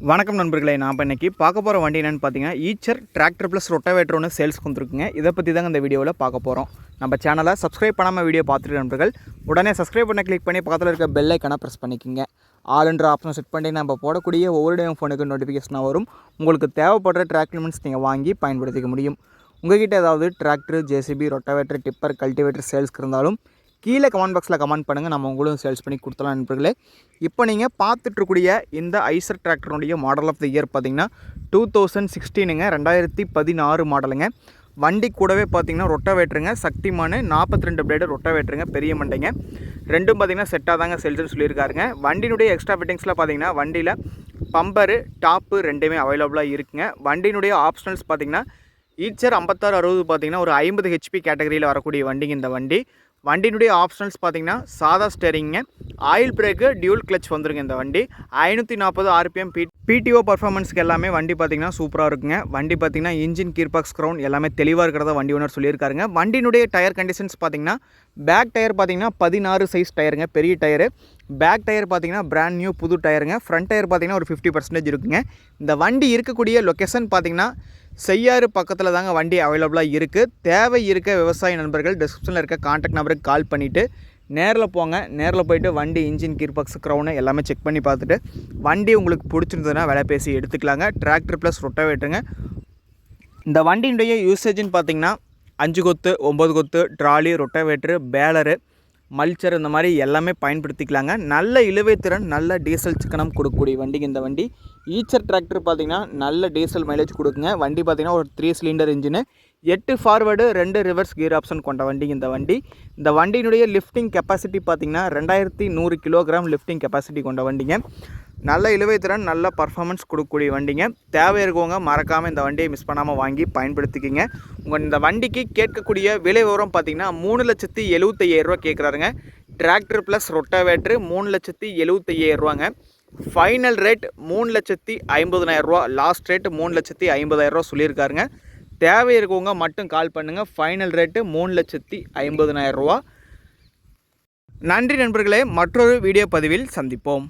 வணக்கம் நண்பர்களே, நான் இப்போ இன்றைக்கி பார்க்க போகிற வண்டி என்னென்னு பார்த்தீங்கன்னா ஈச்சர் டிராக்டர் ப்ளஸ் ரொட்டாவேட்டர் ஒன்று சேல்ஸ்க்கு வந்துருக்குங்க. இதை பற்றி தாங்க இந்த வீடியோவில் பார்க்க போகிறோம். நம்ம சேனலை சப்ஸ்கிரைப் பண்ணாமல் வீடியோ பார்த்துட்டு நண்பர்கள் உடனே சப்ஸ்கிரைப் பண்ண கிளிக் பண்ணி பக்கத்தில் இருக்க பெல் ஐக்கானை ப்ரெஸ் பண்ணிக்கோங்க. ஆல்ன்ற ஆப்ஷனை செட் பண்ணி நம்ம போடக்கூடிய ஒவ்வொரு டைம் ஃபோனுக்கு நோட்டிஃபிகேஷனாக வரும். உங்களுக்கு தேவைப்படுற ட்ராக் லிமிட்ஸ் நீங்கள் வாங்கி பயன்படுத்திக்க முடியும். உங்கள்கிட்ட ஏதாவது tractor, JCB, rotavator, tipper, cultivator சேல்ஸ்க்கு இருந்தாலும் கீழே கமெண்ட் பாக்ஸில் கமெண்ட் பண்ணுங்கள். நம்ம உங்களும் சேல்ஸ் பண்ணி கொடுத்தலாம் நண்பர்களே. இப்போ நீங்கள் பார்த்துட்ருக்கூடிய இந்த ஐசர் டிராக்டருடைய மாடல் ஆஃப் த இயர் பார்த்திங்கன்னா 2016ங்க, 2016 மாடலுங்க. வண்டி கூடவே பார்த்திங்கன்னா ரொட்டாவேட்டருங்க, சக்திமான 42 பிளேடு ரொட்டாவேட்டருங்க, பெரிய மண்டைங்க. ரெண்டும் பார்த்திங்கன்னா செட்டாக தாங்க சேல்ஸ்னு சொல்லியிருக்காருங்க. வண்டியினுடைய எக்ஸ்ட்ரா ஃபிட்டிங்ஸில் பார்த்திங்கன்னா வண்டியில் பம்பரு, டாப்பு ரெண்டுமே அவைலபிளாக இருக்குங்க. வண்டியினுடைய ஆப்ஷனல்ஸ் பார்த்திங்கன்னா ஈச்சர் 5660 பார்த்திங்கன்னா ஒரு 50 ஹெச்பி கேட்டகரியில் வரக்கூடிய வண்டிங்க இந்த வண்டி. வண்டியினுடைய ஆப்ஷனல்ஸ் பார்த்திங்கன்னா சாதா ஸ்டேரிங்க, ஆயில் பிரேக்கு, டியூல் கிளச் வந்துருங்க இந்த வண்டி. 540 RPM பிடிஓ பர்ஃபார்மன்ஸ்க்கு எல்லாமே வண்டி பார்த்திங்கன்னா சூப்பராக இருக்குங்க. வண்டி பார்த்திங்கன்னா இன்ஜின், கீர்பாக்ஸ், க்ரௌன் எல்லாமே தெளிவாக இருக்கிறதா வண்டி ஓனர் சொல்லியிருக்காருங்க. வண்டியினுடைய டயர் கண்டிஷன்ஸ் பார்த்திங்கன்னா பேக் டயர் பார்த்திங்கன்னா 16 சைஸ் டயருங்க, பெரிய டயரு. பேக் டயர் பார்த்திங்கன்னா பிராண்ட் நியூ புது டயருங்க. ஃப்ரண்ட் டயர் பார்த்திங்கன்னா ஒரு 50% இருக்குங்க. இந்த வண்டி இருக்கக்கூடிய லொக்கேஷன் பார்த்திங்கன்னா செய்யாறு பக்கத்தில் தாங்க வண்டி அவைலபிளாக இருக்குது. தேவை இருக்க விவசாய நண்பர்கள் டிஸ்கிரிப்ஷனில் இருக்க கான்டாக்ட் நம்பருக்கு கால் பண்ணிவிட்டு நேரில் போங்க. நேரில் போய்ட்டு வண்டி இன்ஜின், கீர்பாக்ஸ், க்ரௌனு எல்லாமே செக் பண்ணி பார்த்துட்டு வண்டி உங்களுக்கு பிடிச்சிருந்ததுன்னா விலை பேசி எடுத்துக்கலாங்க. டிராக்டர் ப்ளஸ் ரொட்டாவேட்டருங்க. இந்த வண்டியினுடைய யூசேஜ்னு பார்த்திங்கன்னா 5 கொத்து, 9 கொத்து, ட்ராலி, ரொட்டாவேட்டரு, பேலரு, மல்ச்சர் இந்த மாதிரி எல்லாமே பயன்படுத்திக்கலாங்க. நல்ல இழுவை திறன், நல்ல டீசல் சிக்கனம் கொடுக்கக்கூடிய வண்டிங்க இந்த வண்டி. ஈச்சர் டிராக்டர் பார்த்திங்கன்னா நல்ல டீசல் மைலேஜ் கொடுக்குங்க. வண்டி பார்த்திங்கன்னா ஒரு 3 cylinder engine, 8 forward 2 reverse gear option கொண்ட வண்டிங்க இந்த வண்டி. இந்த வண்டியினுடைய லிஃப்டிங் கெப்பாசிட்டி பார்த்திங்கன்னா 2100 கிலோகிராம் லிஃப்டிங் கெப்பாசிட்டி கொண்ட வண்டிங்க. நல்ல இழுவை திறன், நல்ல பர்ஃபார்மன்ஸ் கொடுக்கக்கூடிய வண்டிங்க. தேவை இருக்கவங்க மறக்காமல் இந்த வண்டியை மிஸ் பண்ணாமல் வாங்கி பயன்படுத்திக்கிங்க. உங்கள் இந்த வண்டிக்கு கேட்கக்கூடிய விலை விவரம் பார்த்திங்கன்னா 3,75,000 கேட்குறாருங்க. Tractor plus rotavator 3,75,000 final rate 3,50,000. Last rate 3,50,000 சொல்லியிருக்காருங்க. தேவை இருக்கவங்க மட்டும் கால் பண்ணுங்கள். Final rate 3,50,000. நன்றி நண்பர்களே, மற்றொரு வீடியோ பதிவில் சந்திப்போம்.